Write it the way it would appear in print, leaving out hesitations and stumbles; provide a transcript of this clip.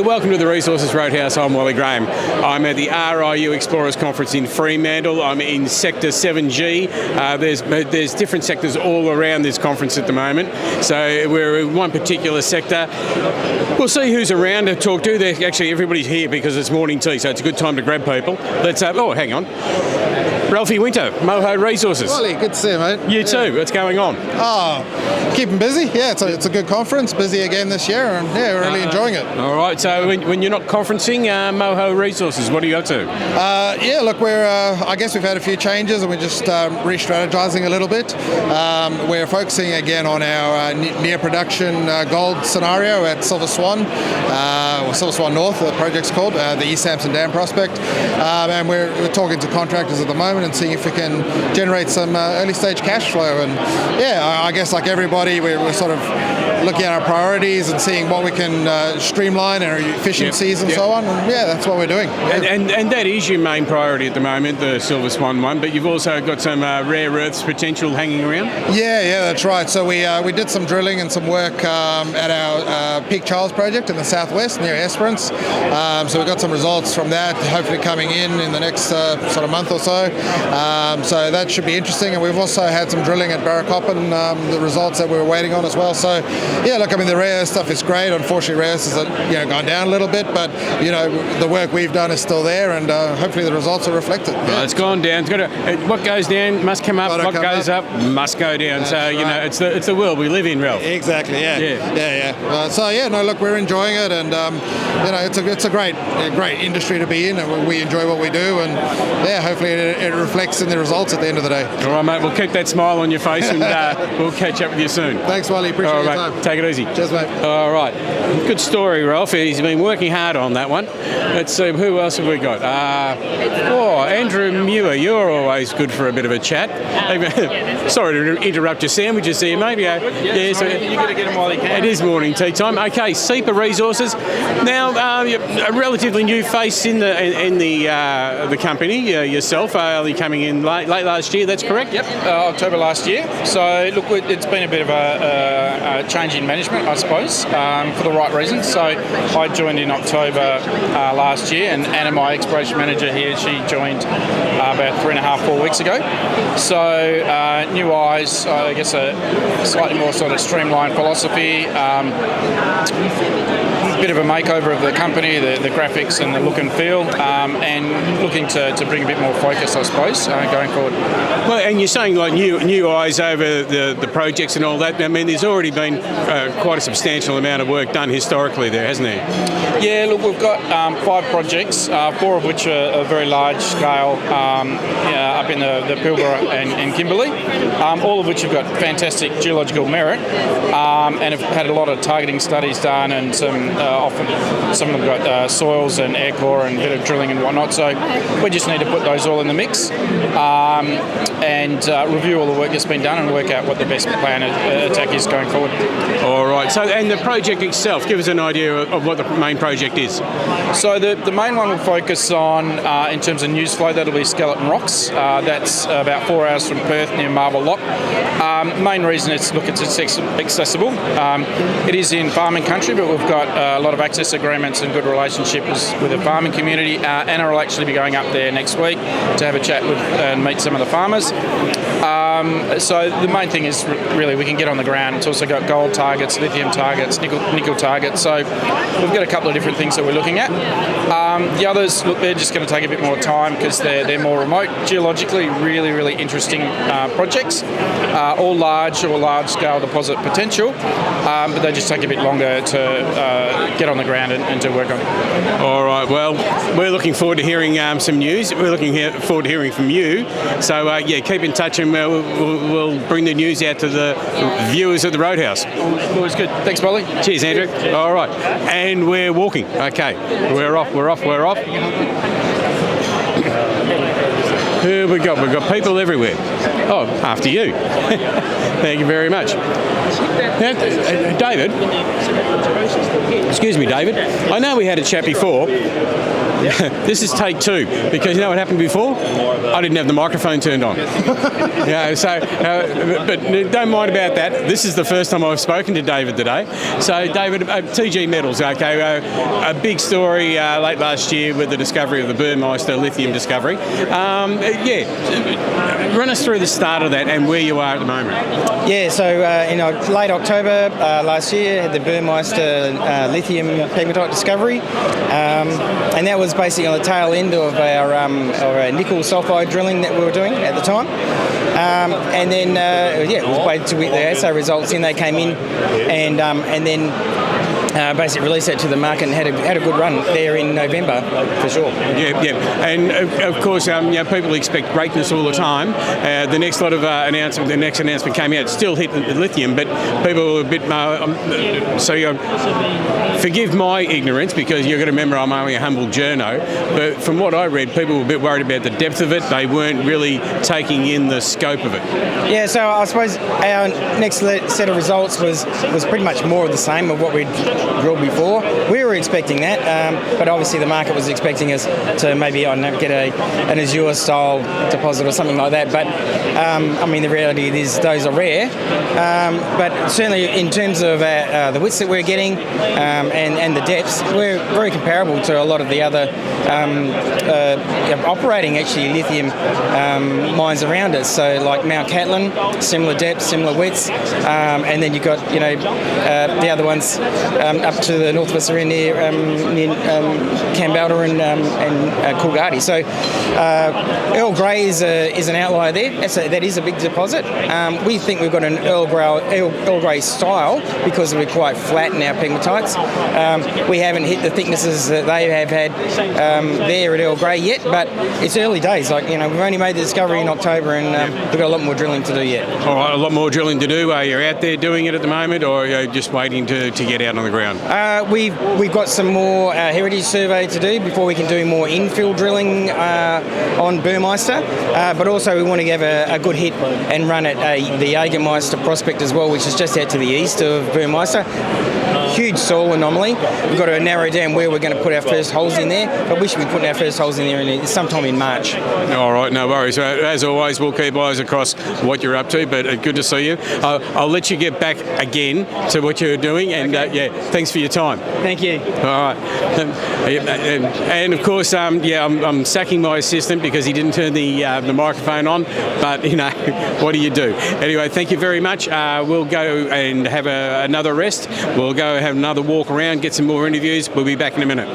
welcome to the Resources Roadhouse. I'm Wally Graham. I'm at the RIU Explorers Conference in Fremantle. I'm in Sector 7G. There's different sectors all around this conference at the moment. So we're in one particular sector. We'll see who's around to talk to. Actually, everybody's here because it's morning tea, so it's a good time to grab people. Let's hang on. Ralphie Winter, Moho Resources. Wally, good to see you, mate. You too. What's going on? Keeping busy. Yeah, it's a good conference. Busy again this year, and yeah, we're really enjoying it. All right. So when you're not conferencing, Moho Resources, what are you up to? Look, I guess we've had a few changes, and we're just re-strategizing a little bit. We're focusing again on our near production gold scenario at Silver Swan, or Silver Swan North, the project's called, the East Sampson Dam prospect, and we're talking to contractors at the moment and seeing if we can generate some early stage cash flow. And yeah, I guess like everybody, we're sort of looking at our priorities and seeing what we can streamline and our efficiencies and so on. And yeah, that's what we're doing. And that is your main priority at the moment, the Silver Swan one, but you've also got some rare earths potential hanging around? Yeah, that's right. So we did some drilling and some work at our Peak Charles project in the southwest near Esperance. So we got some results from that, hopefully coming in the next sort of month or so. So that should be interesting. And we've also had some drilling at Barracoppin, the results that we were waiting on as well. So yeah, look, I mean, the rare earth stuff is great. Unfortunately, rare earth has gone down a little bit, but the work we've done is still there, and hopefully the results are reflected. Yeah. Well, it's gone down. What goes down must come up. What goes up must go down. That's right. It's the world we live in, Ralph. Exactly. Yeah. Look, we're enjoying it, and it's a great industry to be in, and we enjoy what we do, and yeah, hopefully it reflects in the results at the end of the day. All right, mate. We'll keep that smile on your face, and we'll catch up with you soon. Thanks, Wally. Appreciate your time. Take it easy. Cheers, mate. All right. Good story, Ralph. He's been working hard on that one. Let's see, who else have we got? Andrew Muir. You're always good for a bit of a chat. Sorry to interrupt your sandwiches there, mate. You've got to get them while you can. It is morning tea time. Okay, SEPA Resources. Now, you're a relatively new face in the company yourself. Only coming in late last year. That's correct. Yep, October last year. So look, it's been a bit of a change in management, I suppose, for the right reasons. So I joined in October last year, and Anna, my exploration manager here, she joined about 3.5-4 weeks ago. So new eyes, I guess a slightly more sort of streamlined philosophy. Bit of a makeover of the company, the graphics and the look and feel, and looking to bring a bit more focus, I suppose, going forward. Well, and you're saying like new eyes over the projects and all that. I mean, there's already been quite a substantial amount of work done historically there, hasn't there? Yeah, look, we've got 5 projects, 4 of which are very large scale, up in the Pilbara and Kimberley, all of which have got fantastic geological merit, and have had a lot of targeting studies done, and often some of them got soils and air core and a bit of drilling and whatnot. So we just need to put those all in the mix and review all the work that's been done and work out what the best plan of attack is going forward. All right. So, and the project itself, give us an idea of what the main project is. So the main one will focus on, in terms of news flow, that'll be Skeleton Rocks. That's about 4 hours from Perth near Marble Lock. Main reason it's accessible. It is in farming country, but we've got a lot of access agreements and good relationships with the farming community. Anna will actually be going up there next week to have a chat with and meet some of the farmers. So the main thing is really we can get on the ground. It's also got gold targets, lithium targets, nickel targets. So we've got a couple of different things that we're looking at. The others, look, they're just going to take a bit more time because they're more remote. Geologically, really, really interesting projects. All large scale deposit potential, but they just take a bit longer to get on the ground and to work on. All right. Well, we're looking forward to hearing some news. We're looking forward to hearing from you. So keep in touch, and we'll bring the news out to the viewers at the Roadhouse. Always good. Thanks, Wally. Cheers, Andrew. All right. And we're walking. Okay. We're off. Who have we got? We've got people everywhere. Oh, after you. Thank you very much. Now, David. Excuse me, David. I know we had a chat before. This is take 2, because you know what happened before? I didn't have the microphone turned on. But don't mind about that. This is the first time I've spoken to David today. So David, TG Metals, okay, a big story late last year with the discovery of the Burmeister lithium discovery. Run us through the start of that and where you are at the moment. Yeah, so in late October last year, had the Burmeister lithium pegmatite discovery, and that was basically on the tail end of our nickel sulfide drilling that we were doing at the time. And then, it was waited to get the assay results in. They came in, and then basically released that to the market and had a good run there in November, for sure. And of course, people expect greatness all the time. The next lot of announcement, the next announcement came out, still hit the lithium, but people were a bit. Forgive my ignorance, because you've got to remember I'm only a humble journo. But from what I read, people were a bit worried about the depth of it. They weren't really taking in the scope of it. Yeah, so I suppose our next set of results was pretty much more of the same of what we'd drilled before. We were expecting that, but obviously the market was expecting us to maybe get an Azure style deposit or something like that. But the reality is those are rare. But certainly in terms of the widths that we're getting and the depths, we're very comparable to a lot of the other operating actually lithium mines around us. So like Mount Catlin, similar depths, similar widths, and then you've got the other ones up to the north of us are near Kambalda and Coolgardie. So Earl Grey is an outlier there. That is a big deposit. We think we've got an Earl Grey style because we're quite flat in our pegmatites. We haven't hit the thicknesses that they have had there at Earl Grey yet, but it's early days. We've only made the discovery in October, and we've got a lot more drilling to do yet. All right, a lot more drilling to do. Are you out there doing it at the moment, or are you just waiting to get out on the ground? We've got some more heritage survey to do before we can do more infill drilling on Burmeister, but also we want to have a good hit and run at the Jägermeister prospect as well, which is just out to the east of Burmeister. Huge soil anomaly. We've got to narrow down where we're going to put our first holes in there, but we should be putting our first holes in there sometime in March. All right, no worries. As always, we'll keep eyes across what you're up to, but good to see you. I'll let you get back again to what you're doing, and thanks for your time. Thank you. All right. And of course, I'm sacking my assistant because he didn't turn the microphone on, but what do you do? Anyway, thank you very much. We'll go and have another rest. We'll go have another walk around, get some more interviews. We'll be back in a minute.